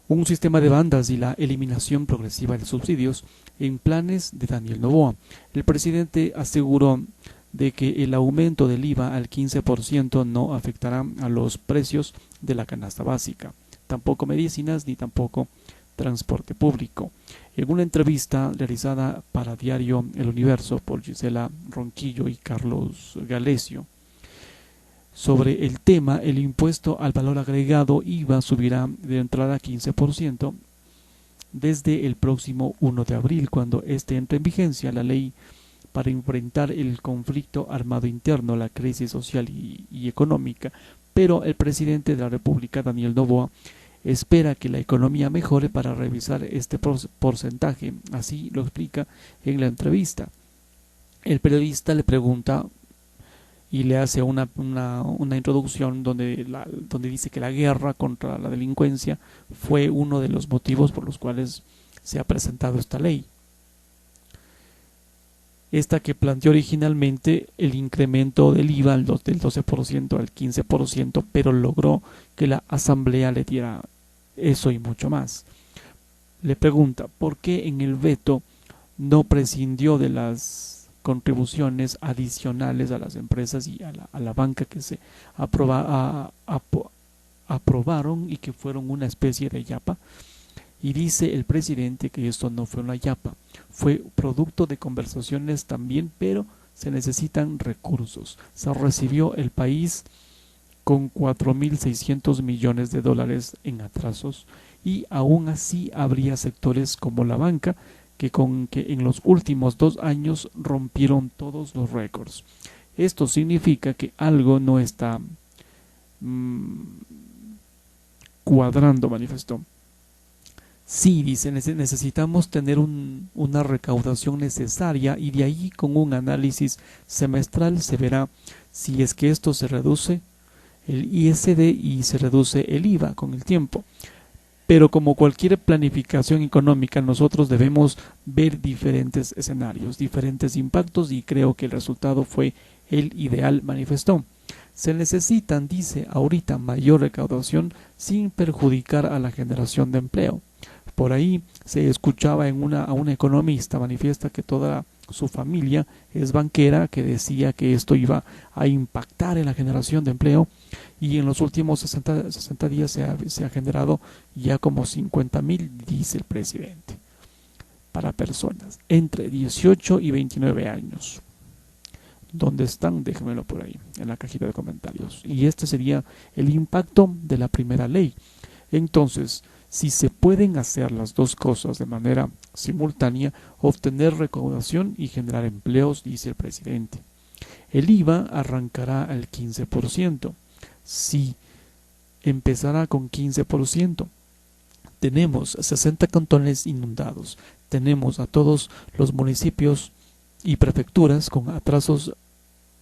un sistema de bandas y la eliminación progresiva de subsidios en planes de Daniel Noboa. El presidente aseguró de que el aumento del IVA al 15% no afectará a los precios de la canasta básica, tampoco medicinas ni tampoco transporte público. En una entrevista realizada para Diario El Universo por Gisela Ronquillo y Carlos Galesio, sobre el tema, el impuesto al valor agregado IVA subirá de entrada 15% desde el próximo 1 de abril, cuando este entre en vigencia la ley para enfrentar el conflicto armado interno, la crisis social y económica. Pero el presidente de la República, Daniel Noboa, espera que la economía mejore para revisar este porcentaje. Así lo explica en la entrevista. El periodista le pregunta y le hace una introducción donde dice que la guerra contra la delincuencia fue uno de los motivos por los cuales se ha presentado esta ley. Esta que planteó originalmente el incremento del IVA del 12% al 15%, pero logró que la Asamblea le diera eso y mucho más. Le pregunta, ¿por qué en el veto no prescindió de las contribuciones adicionales a las empresas y a la banca que se aprobaron y que fueron una especie de yapa? Y dice el presidente que esto no fue una yapa, fue producto de conversaciones también, pero se necesitan recursos. Se recibió el país con 4.600 millones de dólares en atrasos y aún así habría sectores como la banca que en los últimos 2 años rompieron todos los récords. Esto significa que algo no está cuadrando, manifestó. Sí, dice, necesitamos tener una recaudación necesaria y de ahí con un análisis semestral se verá si es que esto se reduce el ISD y se reduce el IVA con el tiempo. Pero como cualquier planificación económica, nosotros debemos ver diferentes escenarios, diferentes impactos y creo que el resultado fue el ideal, manifestó. Se necesitan, dice, ahorita mayor recaudación sin perjudicar a la generación de empleo. Por ahí se escuchaba a una economista manifiesta que toda su familia es banquera, que decía que esto iba a impactar en la generación de empleo y en los últimos 60 días se ha generado ya como 50.000, dice el presidente, para personas entre 18 y 29 años. ¿Dónde están? Déjenmelo por ahí, en la cajita de comentarios. Y este sería el impacto de la primera ley. Entonces, si se pueden hacer las dos cosas de manera simultánea, obtener recaudación y generar empleos, dice el presidente. El IVA arrancará al 15%. Si empezará con 15%, tenemos 60 cantones inundados, tenemos a todos los municipios y prefecturas con atrasos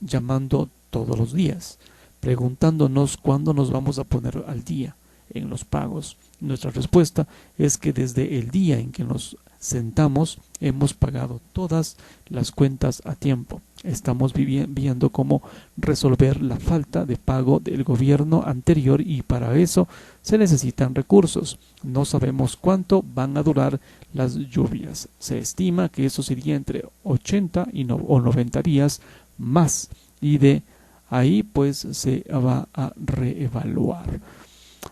llamando todos los días, preguntándonos cuándo nos vamos a poner al día en los pagos. Nuestra respuesta es que desde el día en que nos sentamos hemos pagado todas las cuentas a tiempo. Estamos viendo cómo resolver la falta de pago del gobierno anterior y para eso se necesitan recursos. No sabemos cuánto van a durar las lluvias. Se estima que eso sería entre 80 o 90 días más y de ahí pues se va a reevaluar.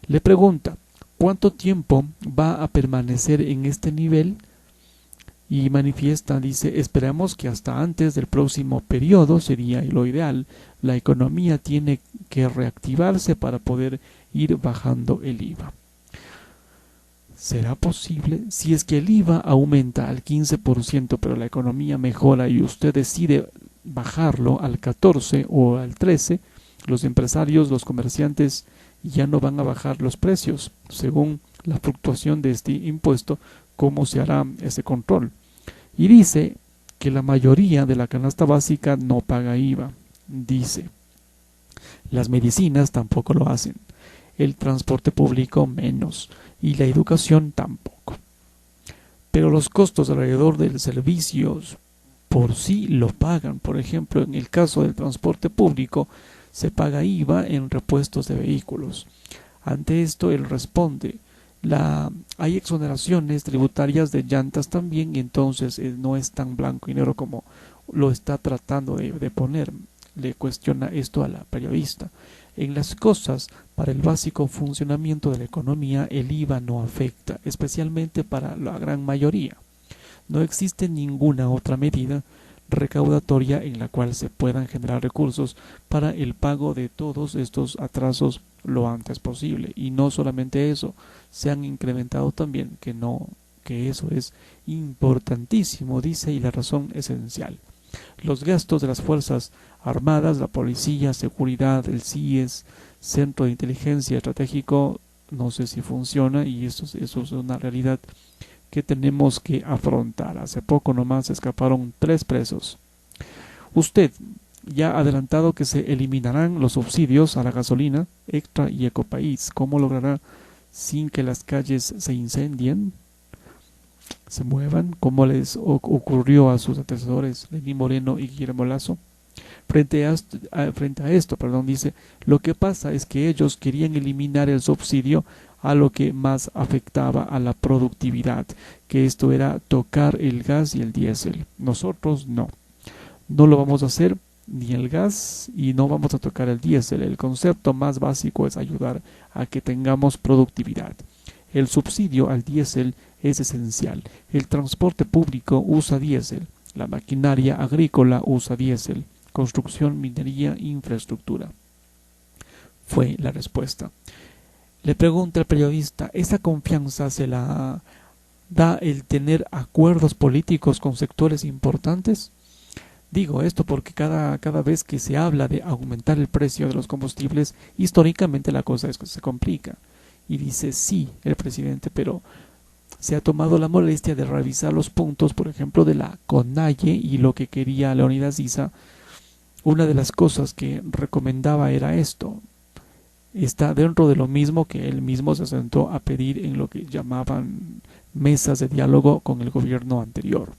Le pregunta, ¿cuánto tiempo va a permanecer en este nivel? Y manifiesta, dice, esperamos que hasta antes del próximo periodo sería lo ideal. La economía tiene que reactivarse para poder ir bajando el IVA. ¿Será posible? Si es que el IVA aumenta al 15%, pero la economía mejora y usted decide bajarlo al 14 o al 13, los empresarios, los comerciantes ya no van a bajar los precios según la fluctuación de este impuesto. ¿Cómo se hará ese control? Y dice que la mayoría de la canasta básica no paga IVA. Dice, las medicinas tampoco lo hacen, el transporte público menos y la educación tampoco. Pero los costos alrededor de los servicios por sí lo pagan. Por ejemplo, en el caso del transporte público se paga IVA en repuestos de vehículos. Ante esto él responde Hay exoneraciones tributarias de llantas también, y entonces no es tan blanco y negro como lo está tratando de poner. Le cuestiona esto a la periodista. En las cosas para el básico funcionamiento de la economía, el IVA no afecta, especialmente para la gran mayoría. No existe ninguna otra medida recaudatoria en la cual se puedan generar recursos para el pago de todos estos atrasos lo antes posible. Y no solamente eso, se han incrementado también, que eso es importantísimo, dice, y la razón esencial. Los gastos de las Fuerzas Armadas, la Policía, Seguridad, el CIES, Centro de Inteligencia Estratégico, no sé si funciona, y eso es una realidad que tenemos que afrontar. Hace poco nomás escaparon 3 presos. Usted ya ha adelantado que se eliminarán los subsidios a la gasolina, Extra y Ecopaís. ¿Cómo logrará sin que las calles se incendien, se muevan, como les ocurrió a sus antecesores Lenín Moreno y Guillermo Lasso? Frente a esto, dice, lo que pasa es que ellos querían eliminar el subsidio a lo que más afectaba a la productividad, que esto era tocar el gas y el diésel. Nosotros no lo vamos a hacer, ni el gas, y no vamos a tocar el diésel. El concepto más básico es ayudar a que tengamos productividad. El subsidio al diésel es esencial. El transporte público usa diésel, la maquinaria agrícola usa diésel, construcción, minería, infraestructura. Fue la respuesta. Le pregunta el periodista, ¿esa confianza se la da el tener acuerdos políticos con sectores importantes? Digo esto porque cada vez que se habla de aumentar el precio de los combustibles, históricamente la cosa se complica. Y dice sí el presidente, pero se ha tomado la molestia de revisar los puntos, por ejemplo, de la CONAIE y lo que quería Leonidas Issa. Una de las cosas que recomendaba era esto. Está dentro de lo mismo que él mismo se sentó a pedir en lo que llamaban mesas de diálogo con el gobierno anterior.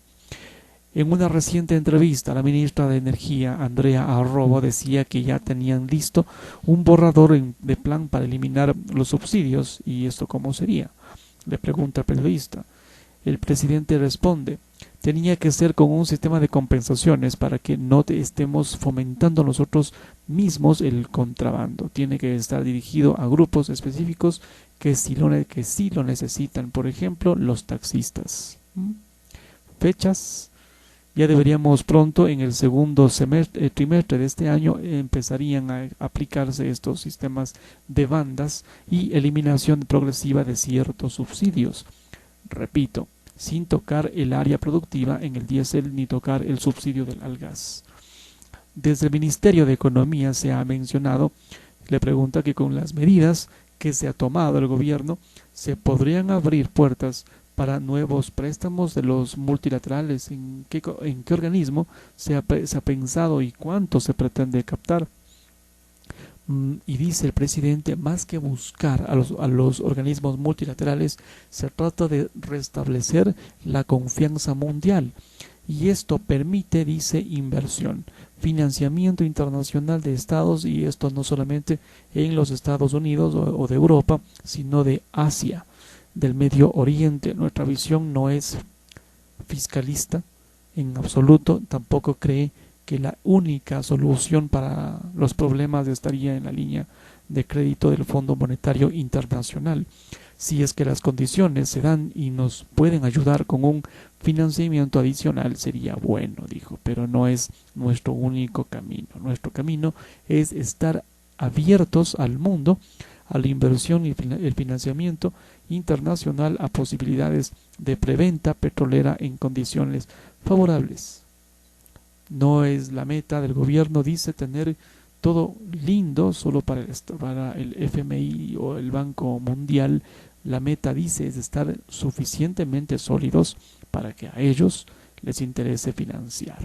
En una reciente entrevista, la ministra de Energía, Andrea Arrobo, decía que ya tenían listo un borrador de plan para eliminar los subsidios. ¿Y esto cómo sería?, le pregunta el periodista. El presidente responde, tenía que ser con un sistema de compensaciones para que no estemos fomentando nosotros mismos el contrabando. Tiene que estar dirigido a grupos específicos que sí lo necesitan, por ejemplo, los taxistas. Fechas. Ya deberíamos pronto, en el segundo trimestre de este año, empezarían a aplicarse estos sistemas de bandas y eliminación progresiva de ciertos subsidios. Repito, sin tocar el área productiva en el diésel ni tocar el subsidio al gas. Desde el Ministerio de Economía se ha mencionado, le pregunta, que con las medidas que se ha tomado el gobierno se podrían abrir puertas para nuevos préstamos de los multilaterales. ¿En qué organismo se ha pensado y cuánto se pretende captar? Y dice el presidente, más que buscar a los organismos multilaterales, se trata de restablecer la confianza mundial. Y esto permite, dice, inversión, financiamiento internacional de estados, y esto no solamente en los Estados Unidos o de Europa, sino de Asia, del Medio Oriente. Nuestra visión no es fiscalista en absoluto, tampoco cree que la única solución para los problemas estaría en la línea de crédito del Fondo Monetario Internacional. Si es que las condiciones se dan y nos pueden ayudar con un financiamiento adicional, sería bueno, dijo, pero no es nuestro único camino. Nuestro camino es estar abiertos al mundo, a la inversión y el financiamiento internacional, a posibilidades de preventa petrolera en condiciones favorables. No es la meta del gobierno, dice, tener todo lindo solo para el FMI o el Banco Mundial. La meta, dice, es estar suficientemente sólidos para que a ellos les interese financiar.